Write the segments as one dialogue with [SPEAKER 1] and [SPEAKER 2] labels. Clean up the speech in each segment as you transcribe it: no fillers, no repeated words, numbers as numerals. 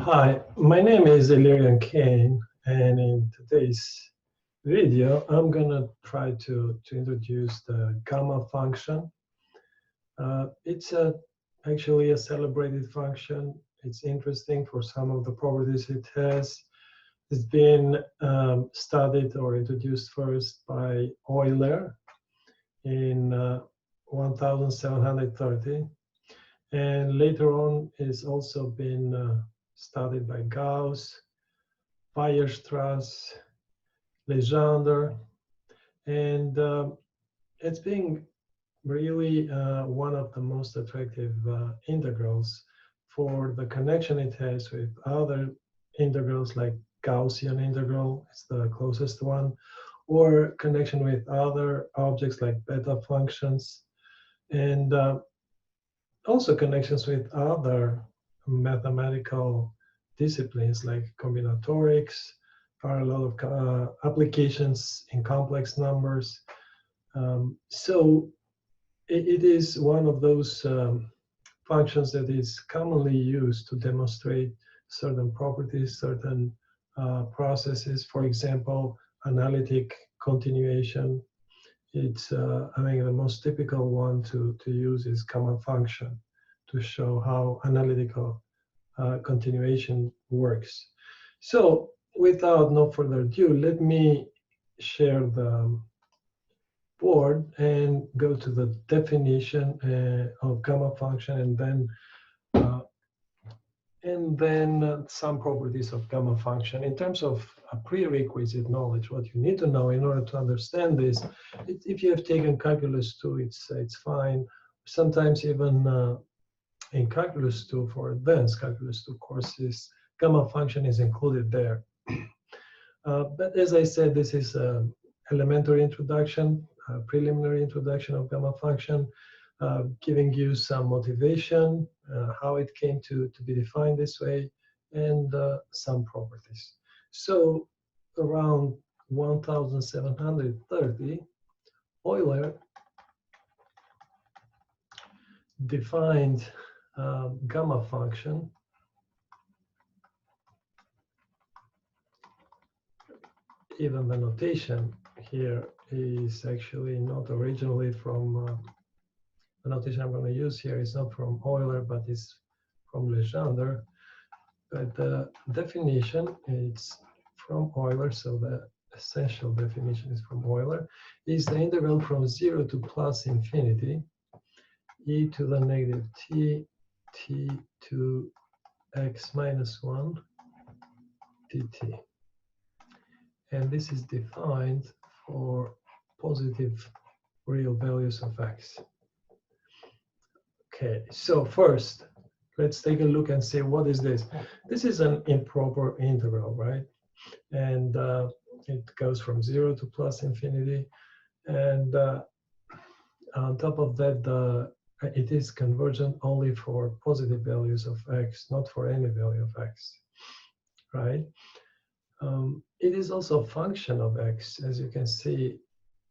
[SPEAKER 1] Hi, my name is Illyrian Kane, and in today's video, I'm going to try to introduce the gamma function. It's actually a celebrated function. It's interesting for some of the properties it has. It's been studied or introduced first by Euler in 1730, and later on it's also been studied by Gauss, Weierstrass, Legendre, and it's being really one of the most attractive integrals for the connection it has with other integrals like Gaussian integral, it's the closest one, or connection with other objects like beta functions, and also connections with other mathematical disciplines like combinatorics. There are a lot of applications in complex numbers. So it is one of those functions that is commonly used to demonstrate certain properties, certain processes. For example, analytic continuation. It's I think the most typical one to use is gamma function to show how analytical continuation works. So without no further ado, let me share the board and go to the definition of gamma function, and then some properties of gamma function. In terms of a prerequisite knowledge, what you need to know in order to understand this, if you have taken calculus 2, it's fine. Sometimes even in calculus 2 for advanced calculus 2 courses, gamma function is included there. But as I said, this is an elementary introduction, a preliminary introduction of gamma function, giving you some motivation, how it came to be defined this way, and some properties. So around 1730, Euler defined gamma function even the notation here is actually not originally from the notation I'm going to use here is not from Euler, but it's from Legendre. But the definition is from Euler, so the essential definition is from Euler, is the integral from 0 to plus infinity, e to the negative t to x minus 1 dt. And this is defined for positive real values of x. Okay, so first, let's take a look and see what is this. This is an improper integral, right? And it goes from 0 to plus infinity. And on top of that, it is convergent only for positive values of x, not for any value of x, right? It is also a function of x. As you can see,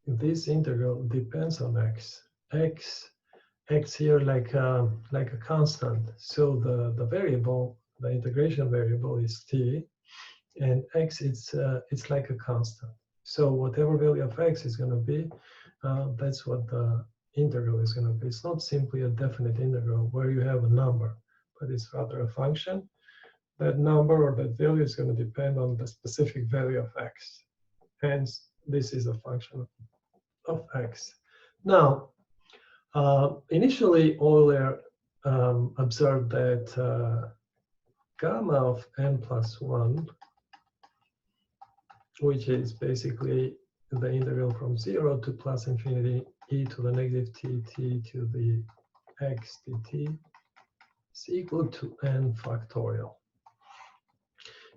[SPEAKER 1] this integral depends on x. X here like a constant. So the variable, the integration variable is t, and x it's like a constant. So whatever value of x is going to be, that's what the integral is going to be. It's not simply a definite integral where you have a number, but it's rather a function. That number or that value is going to depend on the specific value of x. Hence, this is a function of x. Now, initially, Euler observed that gamma of n plus 1, which is basically the integral from 0 to plus infinity e to the negative t to the x dt, is equal to n factorial.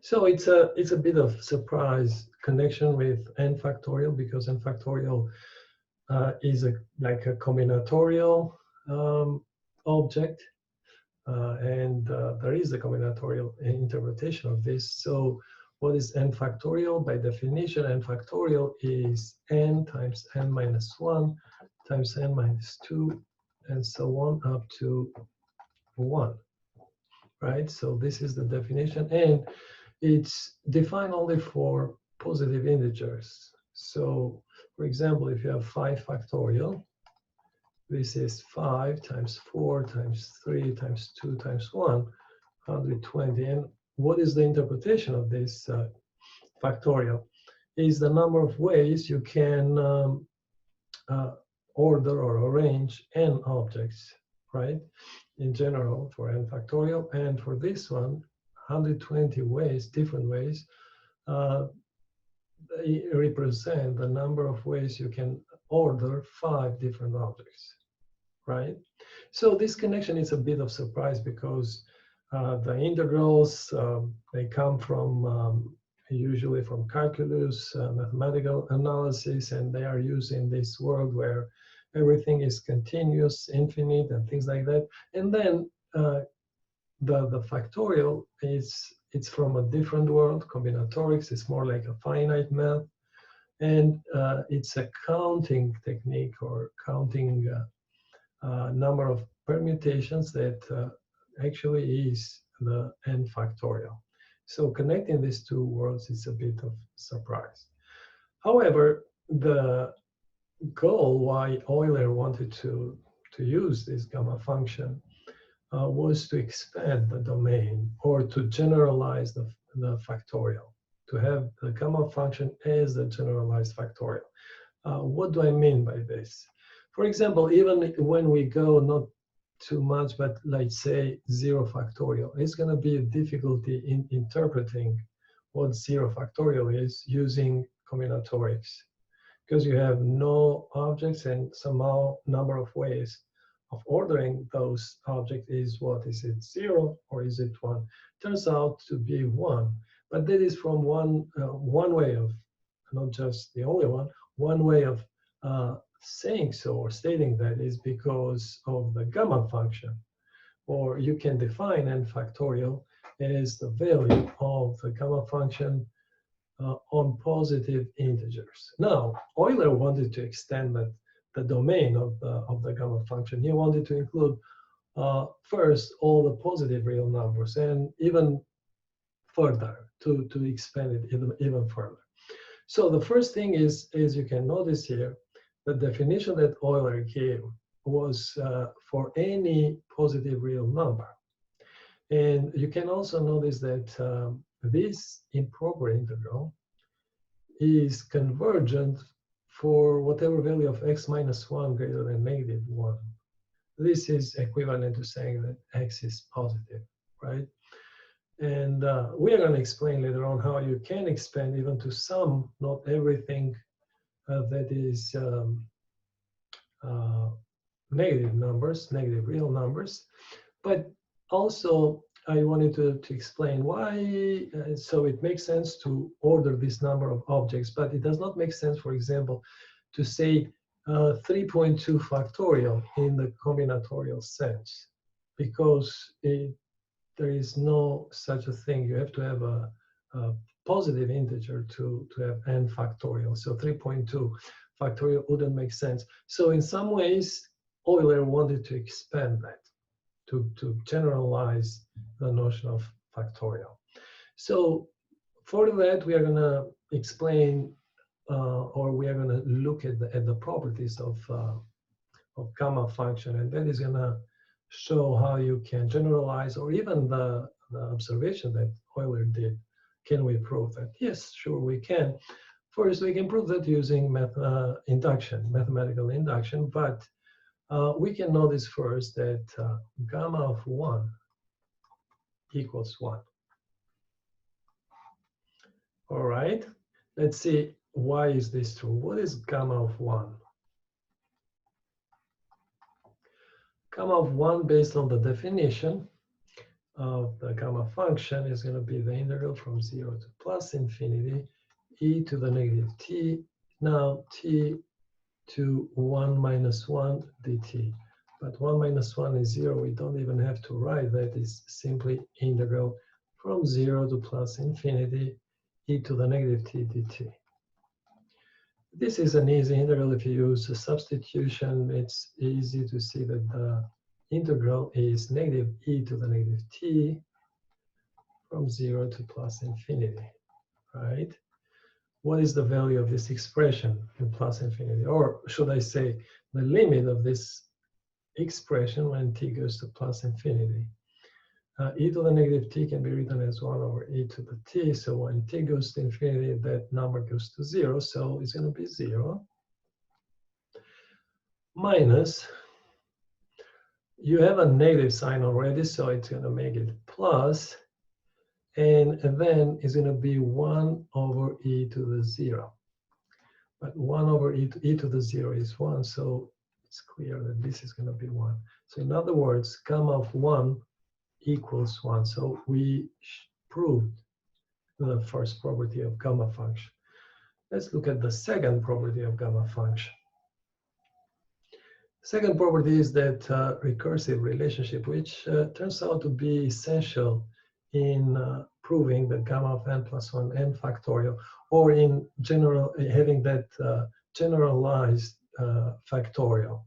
[SPEAKER 1] So it's a bit of surprise connection with n factorial, because n factorial is like a combinatorial object, and there is a combinatorial interpretation of this. So what is n factorial? By definition, n factorial is n times n minus 1 times n minus 2, and so on up to 1. right? So this is the definition, and it's defined only for positive integers. So, for example, if you have 5 factorial, this is 5 times 4 times 3 times 2 times 1, 120. And what is the interpretation of this factorial? Is the number of ways you can order or arrange n objects, right? In general, for n factorial. And for this one, 120 ways, different ways, they represent the number of ways you can order 5 different objects, right? So this connection is a bit of surprise because the integrals, they come from usually from calculus, mathematical analysis, and they are used in this world where everything is continuous, infinite, and things like that. And then the factorial it's from a different world, combinatorics. It's more like a finite math, and it's a counting technique or counting number of permutations that actually is the n factorial. So connecting these two worlds is a bit of surprise. However, the goal why Euler wanted to use this gamma function was to expand the domain or to generalize the factorial, to have the gamma function as the generalized factorial. What do I mean by this? For example, even when we go not too much, but let's say 0 factorial, it's going to be a difficulty in interpreting what 0 factorial is using combinatorics, because you have no objects and somehow number of ways of ordering those objects is what? Is it 0 or is it 1? Turns out to be 1, but that is from one way of, not just the only one way of saying so or stating that is because of the gamma function. Or you can define n factorial as the value of the gamma function on positive integers. Now, Euler wanted to extend the domain of the gamma function. He wanted to include first all the positive real numbers and even further to expand it even further. So the first thing is, as you can notice here, the definition that Euler gave was for any positive real number. And you can also notice that this improper integral is convergent for whatever value of x minus 1 greater than negative 1. This is equivalent to saying that x is positive, right? And we are going to explain later on how you can expand even to some, not everything that is negative numbers, negative real numbers. But also, I wanted to explain why. So it makes sense to order this number of objects, but it does not make sense, for example, to say 3.2 factorial in the combinatorial sense, because there is no such a thing. You have to have a positive integer to have n factorial. So 3.2 factorial wouldn't make sense. So in some ways, Euler wanted to expand that, to generalize the notion of factorial. So for that, we are going to explain, or we are going to look at the properties of gamma function, and that is going to show how you can generalize, or even the observation that Euler did. Can we prove that? Yes, sure, we can. First, we can prove that using mathematical induction, but we can notice first that gamma of 1 equals 1. All right, let's see, why is this true? What is gamma of 1? Gamma of 1, based on the definition of the gamma function, is going to be the integral from 0 to plus infinity e to the negative t, now t to 1 minus 1 dt. But 1 minus 1 is 0. We don't even have to write that. It's simply integral from 0 to plus infinity e to the negative t dt. This is an easy integral. If you use a substitution, it's easy to see that the integral is negative e to the negative t from 0 to plus infinity, right? What is the value of this expression in plus infinity? Or should I say the limit of this expression when t goes to plus infinity? E to the negative t can be written as 1 over e to the t. So when t goes to infinity, that number goes to 0. So it's going to be 0 minus, you have a negative sign already, so it's going to make it plus, and then it's going to be 1 over e to the 0. But 1 over e to the 0 is 1, so it's clear that this is going to be 1. So in other words, gamma of 1 equals 1. So we proved the first property of gamma function. Let's look at the second property of gamma function. Second property is that recursive relationship, which turns out to be essential in proving that gamma of n plus 1 n factorial, or in general having that generalized factorial.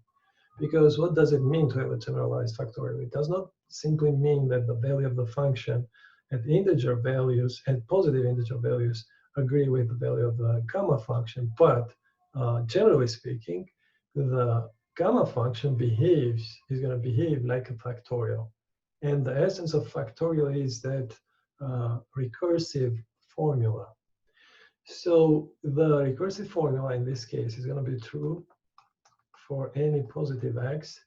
[SPEAKER 1] Because what does it mean to have a generalized factorial? It does not simply mean that the value of the function at integer values and positive integer values agree with the value of the gamma function, but generally speaking, the gamma function is going to behave like a factorial. And the essence of factorial is that recursive formula. So the recursive formula in this case is going to be true for any positive x,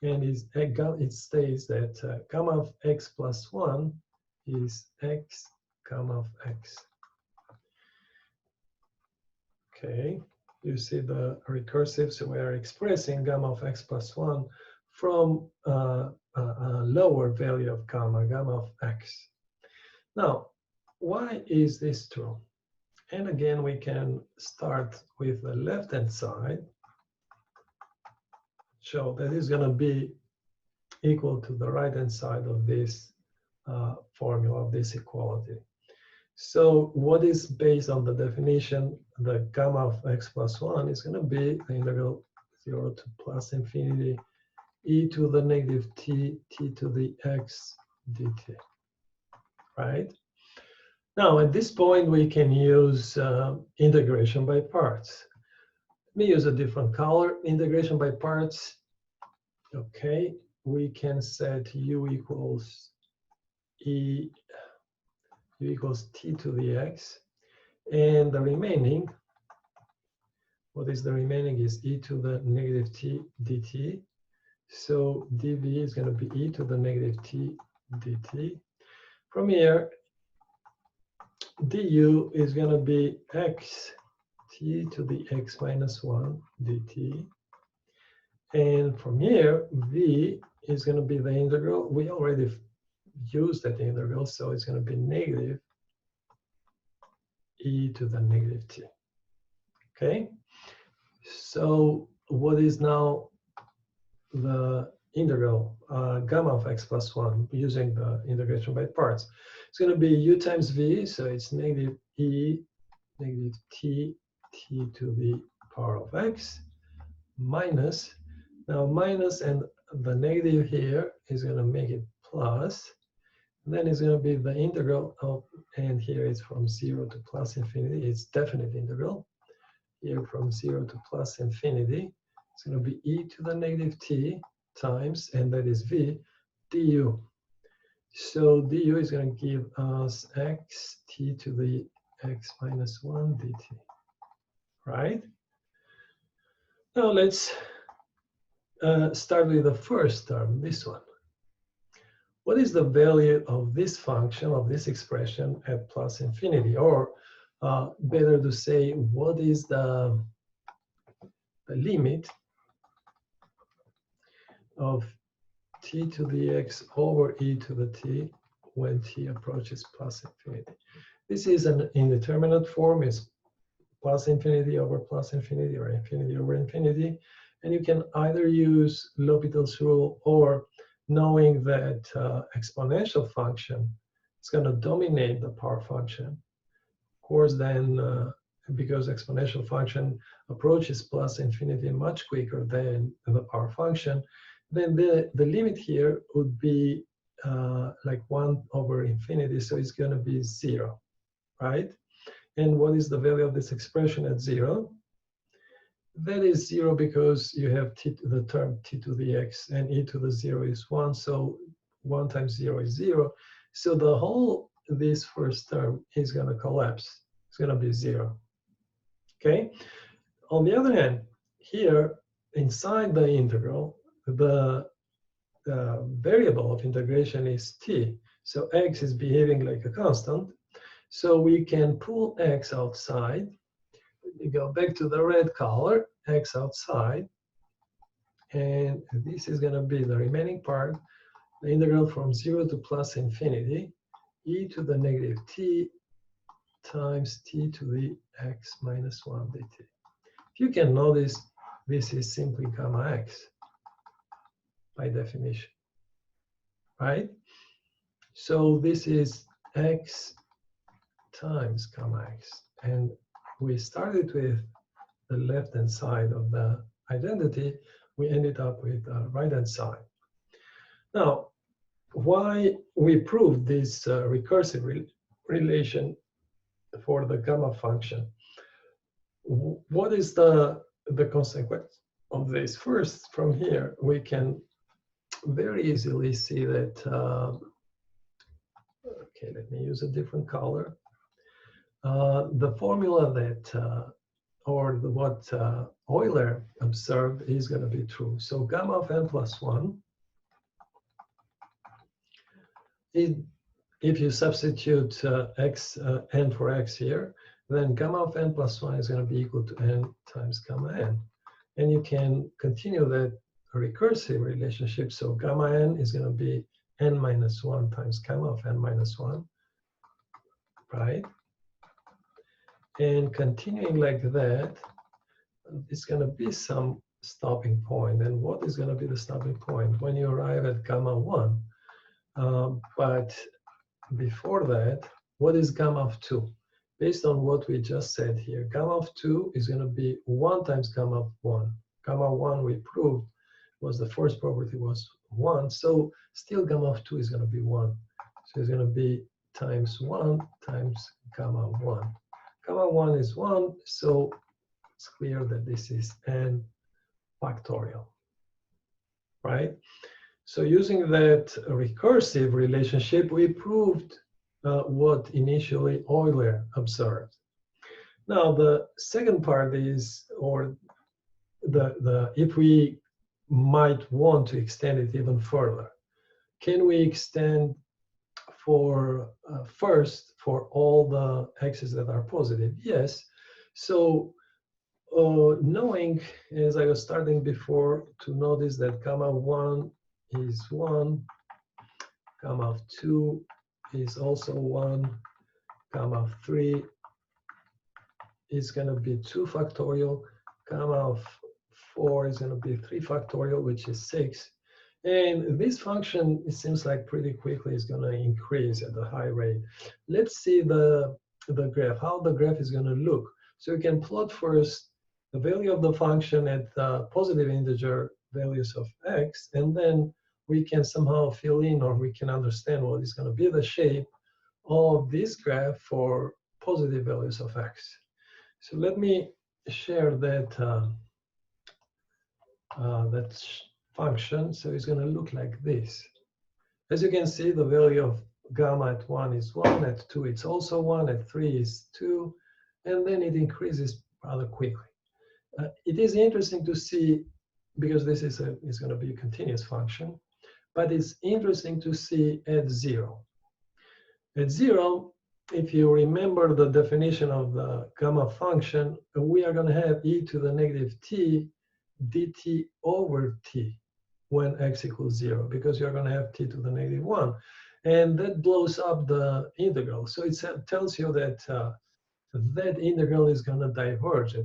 [SPEAKER 1] and it states that gamma of x plus 1 is x gamma of x. Okay, you see the recursive, so we are expressing gamma of x plus 1 from a lower value of gamma of x. Now, why is this true? And again, we can start with the left-hand side. So that is going to be equal to the right-hand side of this formula, of this equality. So what is based on the definition, the gamma of x plus 1 is going to be the integral 0 to plus infinity e to the negative t to the x dt, right? Now, at this point, we can use integration by parts. Let me use a different color. Integration by parts. Okay, we can set u equals t to the x, and the remaining, what is the remaining is e to the negative t dt. So dv is going to be e to the negative t dt. From here, du is going to be x t to the x minus 1 dt. And from here, v is going to be the integral. We already used that integral, so it's going to be negative e to the negative t. Okay? So what is now the integral gamma of x plus 1 using the integration by parts? It's going to be u times v, so it's negative e, negative t to the power of x, minus, now minus and the negative here is going to make it plus, and then it's going to be the integral of, and here it's from 0 to plus infinity, it's definite integral. Here from 0 to plus infinity, it's going to be e to the negative t times, and that is v, du. So du is going to give us x t to the x minus 1 dt, right? Now let's start with the first term, this one. What is the value of this function, of this expression at plus infinity? Or better to say, what is the limit of t to the x over e to the t when t approaches plus infinity? This is an indeterminate form. It's plus infinity over plus infinity or infinity over infinity. And you can either use L'Hopital's rule, or knowing that exponential function is going to dominate the power function. Of course, then because exponential function approaches plus infinity much quicker than the power function, then the limit here would be like 1 over infinity, so it's going to be 0, right? And what is the value of this expression at 0? That is 0 because you have the term t to the x, and e to the 0 is 1, so 1 times 0 is 0. So the whole, this first term is going to collapse. It's going to be 0. Okay? On the other hand, here, inside the integral, the variable of integration is t. So x is behaving like a constant. So we can pull x outside. We go back to the red color, x outside. And this is going to be the remaining part, the integral from 0 to plus infinity, e to the negative t times t to the x minus 1 dt. If you can notice, this is simply gamma x by definition, right? So this is x times gamma x. And we started with the left-hand side of the identity. We ended up with the right-hand side. Now, why we proved this recursive relation for the gamma function? What is the consequence of this? First, from here, we can very easily see that, okay, let me use a different color. The formula that, or what Euler observed is going to be true. So gamma of n plus 1, if you substitute n for x here, then gamma of n plus 1 is going to be equal to n times gamma n. And you can continue that recursive relationship. So gamma n is going to be n minus 1 times gamma of n minus 1, right? And continuing like that, it's going to be some stopping point. And what is going to be the stopping point? When you arrive at gamma 1. But before that, what is gamma of 2? Based on what we just said here, gamma of 2 is going to be 1 times gamma of 1. Gamma 1 we proved was the first property was 1. So still gamma of 2 is going to be 1. So it's going to be times 1 times gamma 1. Gamma 1 is 1, so it's clear that this is n factorial, right? So using that recursive relationship, we proved what initially Euler observed. Now the second part is, or if we might want to extend it even further, can we extend for first for all the x's that are positive? Yes. So knowing, as I was starting before, to notice that gamma 1 is 1, gamma of 2 is also 1, gamma of 3 is going to be 2 factorial, gamma of 4 is going to be 3 factorial, which is 6. And this function, it seems like pretty quickly is going to increase at a high rate. Let's see the graph, how the graph is going to look. So you can plot first the value of the function at positive integer values of x, and then we can somehow fill in, or we can understand what is going to be the shape of this graph for positive values of x. So let me share that function. So it's going to look like this. As you can see, the value of gamma at 1 is 1, at 2 it's also 1, at 3 is 2, and then it increases rather quickly. It is interesting to see, because this is going to be a continuous function, but it's interesting to see at 0. At 0, if you remember the definition of the gamma function, we are going to have e to the negative t dt over t when x equals 0, because you're going to have t to the negative 1. And that blows up the integral. So it tells you that that integral is going to diverge at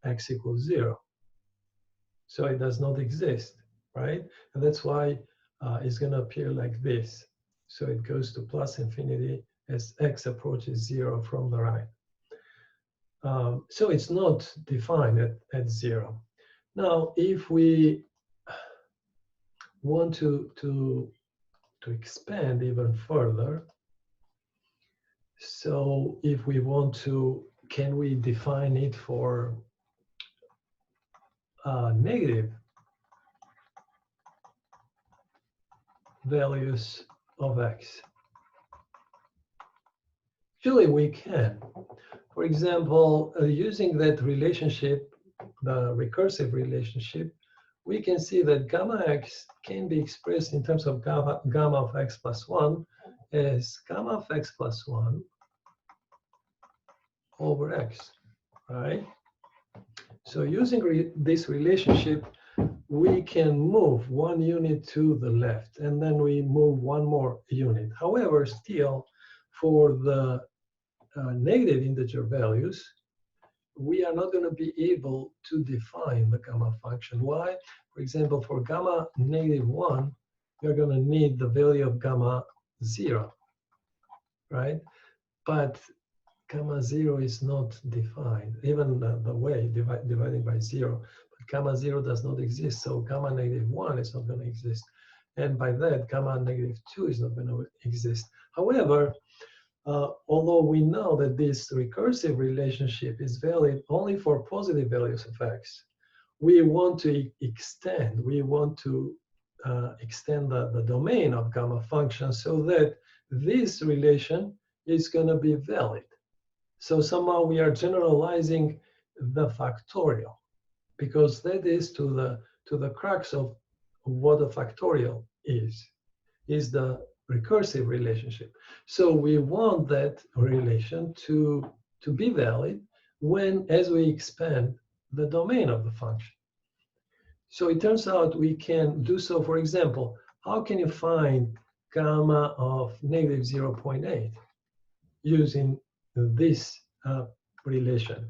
[SPEAKER 1] x equals 0. So it does not exist, right? And that's why it's going to appear like this. So it goes to plus infinity as x approaches 0 from the right. So it's not defined at 0. Now, if we want to expand even further. So if we want to, can we define it for negative values of x? Actually, we can. For example, using that relationship, the recursive relationship, we can see that gamma x can be expressed in terms of gamma of x plus 1 as gamma of x plus 1 over x, right? So using this relationship, we can move one unit to the left, and then we move one more unit. However, still, for the negative integer values, we are not going to be able to define the gamma function. Why? For example, for gamma negative 1, we're going to need the value of gamma 0, right? But gamma 0 is not defined, even the way dividing by 0. But gamma 0 does not exist, so gamma negative 1 is not going to exist. And by that, gamma negative 2 is not going to exist. However, although we know that this recursive relationship is valid only for positive values of x, we want to extend the domain of gamma function so that this relation is going to be valid. So somehow we are generalizing the factorial, because that is to the crux of what a factorial is the recursive relationship. So we want that relation to be valid as we expand the domain of the function. So it turns out we can do so. For example, how can you find gamma of negative 0.8 using this relation?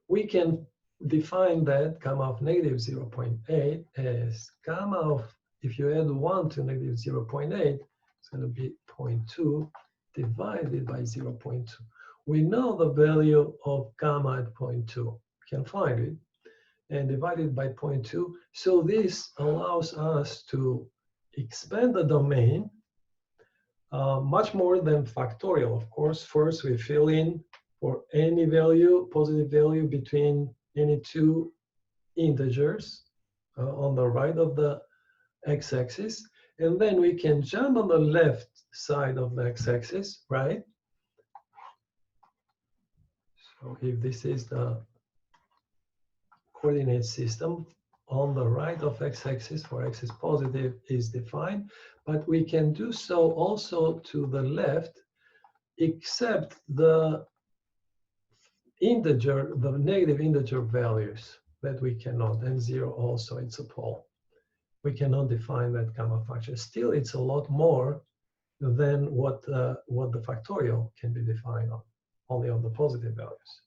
[SPEAKER 1] We can define that gamma of negative 0.8 as gamma of, if you add 1 to negative 0.8, it's going to be 0.2 divided by 0.2. We know the value of gamma at 0.2. We can find it and divide it by 0.2. So this allows us to expand the domain much more than factorial. Of course, first we fill in for any value, positive value between any two integers on the right of the x-axis, and then we can jump on the left side of the x-axis, right? So if this is the coordinate system, on the right of x-axis for x is positive is defined, but we can do so also to the left, except the integer, the negative integer values that we cannot, and 0 also, it's a pole. We cannot define that gamma function. Still, it's a lot more than what the factorial can be defined on, only on the positive values.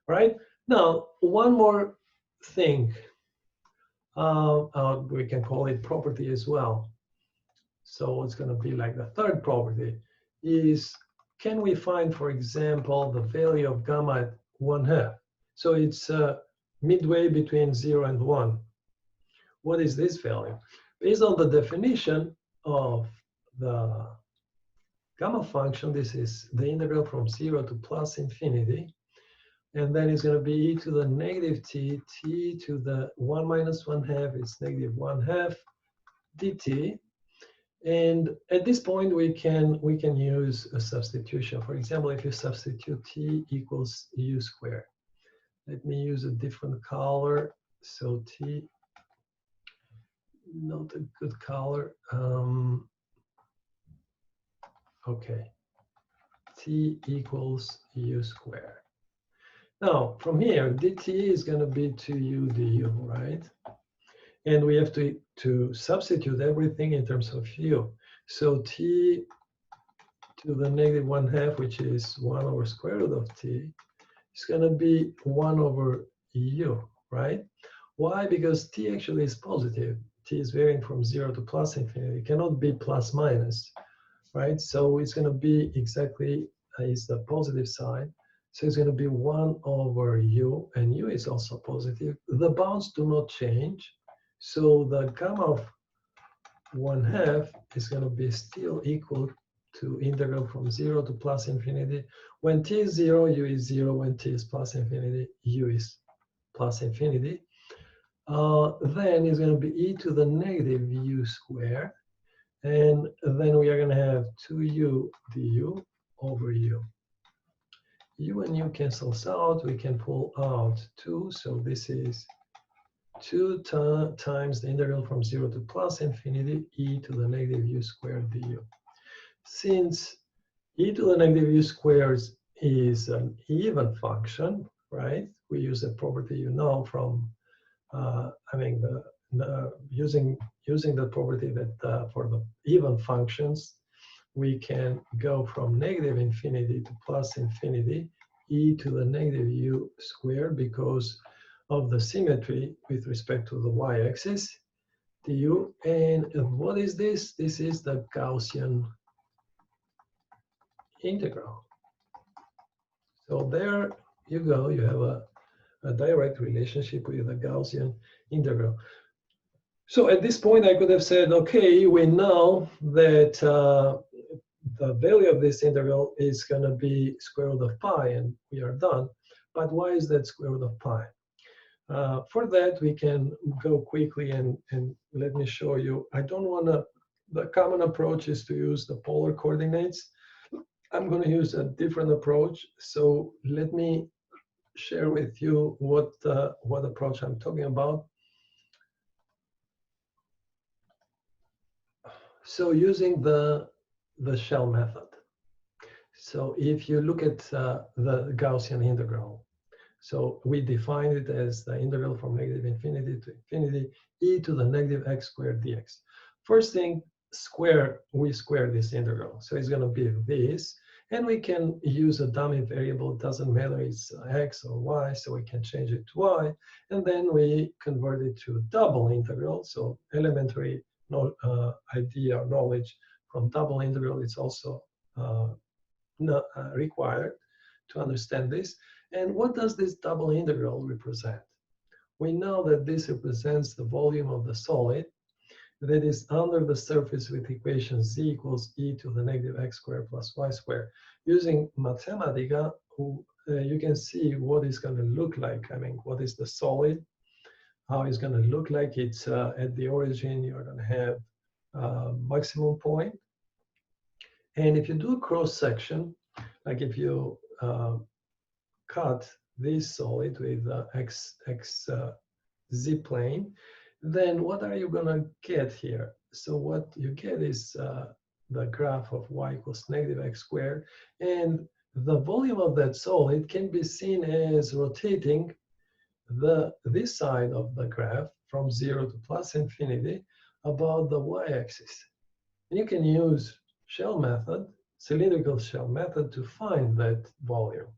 [SPEAKER 1] Right? Now, one more thing. We can call it property as well. So it's going to be like the third property is, can we find, for example, the value of gamma at 1/2? So it's midway between 0 and 1. What is this value? Based on the definition of the gamma function, this is the integral from 0 to plus infinity. And then it's going to be e to the negative t, t to the 1 minus 1/2 is negative 1/2 dt. And at this point, we can use a substitution. For example, if you substitute t equals u squared. Let me use a different color. So t, not a good color. Okay, t equals u squared. Now, from here, dt is going to be 2u du, right? And we have to substitute everything in terms of u. So t to the negative 1/2, which is 1 over square root of t, is going to be 1 over u, right? Why? Because t actually is positive. T is varying from 0 to plus infinity. It cannot be plus minus, right? So it's going to be exactly is the positive side. So it's going to be 1 over u, and u is also positive. The bounds do not change. So the gamma of 1/2 is going to be still equal to integral from 0 to plus infinity. When t is 0, u is 0. When t is plus infinity, u is plus infinity. Then it's going to be e to the negative u squared. And then we are going to have 2u du over u. U and u cancels out. We can pull out 2. So this is 2 times the integral from 0 to plus infinity e to the negative u squared du. Since e to the negative u squared is an even function, right? We use a property you know from, using the property that for the even functions, we can go from negative infinity to plus infinity e to the negative u squared because of the symmetry with respect to the y-axis du. And what is this? This is the Gaussian integral. So there you go. You have a direct relationship with the Gaussian integral. So at this point, I could have said, okay, we know that the value of this integral is going to be square root of pi, and we are done. But why is that square root of pi? For that, we can go quickly and let me show you. I don't want to, the common approach is to use the polar coordinates. I'm going to use a different approach. So let me share with you what approach I'm talking about. So using the shell method. So if you look at the Gaussian integral, so we define it as the integral from negative infinity to infinity e to the negative x squared dx. First thing, we square this integral. So it's going to be this. And we can use a dummy variable. It doesn't matter it's x or y, so we can change it to y. And then we convert it to double integral. So elementary idea or knowledge from double integral is also not required to understand this. And what does this double integral represent? We know that this represents the volume of the solid that is under the surface with equation z equals e to the negative x squared plus y squared. Using Mathematica, you can see what it's going to look like. I mean, what is the solid, how it's going to look like. It's at the origin, you're going to have maximum point. And if you do a cross section, like if you cut this solid with the z plane, then what are you going to get here? So what you get is the graph of y equals negative x squared. And the volume of that solid can be seen as rotating this side of the graph from 0 to plus infinity about the y-axis. And you can use shell method, cylindrical shell method, to find that volume.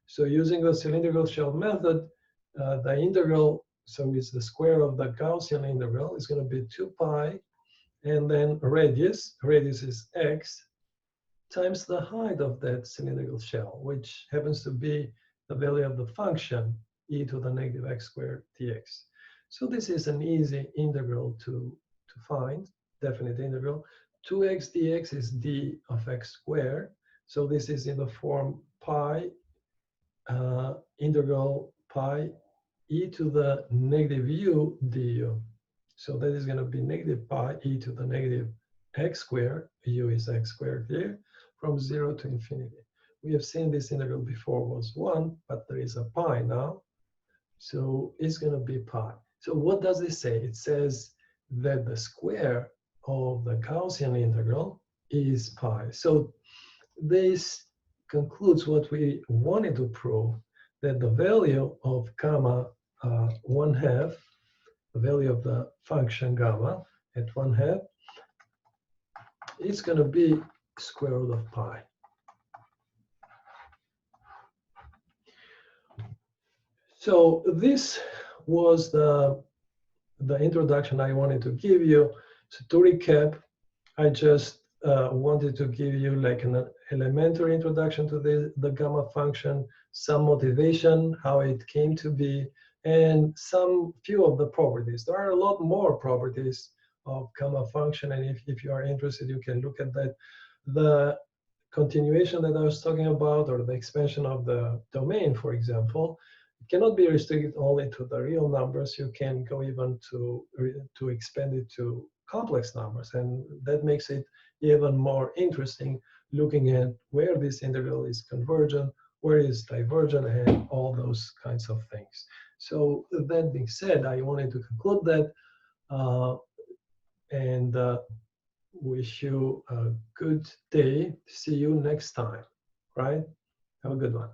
[SPEAKER 1] So using the cylindrical shell method, the integral, so it's the square of the Gaussian integral, is going to be 2 pi, and then radius is x, times the height of that cylindrical shell, which happens to be the value of the function e to the negative x squared dx. So this is an easy integral to find, definite integral. 2x dx is d of x squared. So this is in the form pi integral pi e to the negative u du. So that is going to be negative pi e to the negative x squared, u is x squared here, from 0 to infinity. We have seen this integral before was 1, but there is a pi now. So it's going to be pi. So what does it say? It says that the square of the Gaussian integral is pi. So this concludes what we wanted to prove, that the value of gamma 1/2, the value of the function gamma at 1/2, is going to be square root of pi. So this was the introduction I wanted to give you. So to recap, I just wanted to give you like an elementary introduction to the gamma function, some motivation, how it came to be, and some few of the properties. There are a lot more properties of gamma function. And if you are interested, you can look at that. The continuation that I was talking about, or the expansion of the domain, for example, it cannot be restricted only to the real numbers. You can go even to expand it to complex numbers, and that makes it even more interesting, looking at where this integral is convergent, where is divergent, and all those kinds of things. So that being said, I wanted to conclude that and wish you a good day. See you next time, right? Have a good one.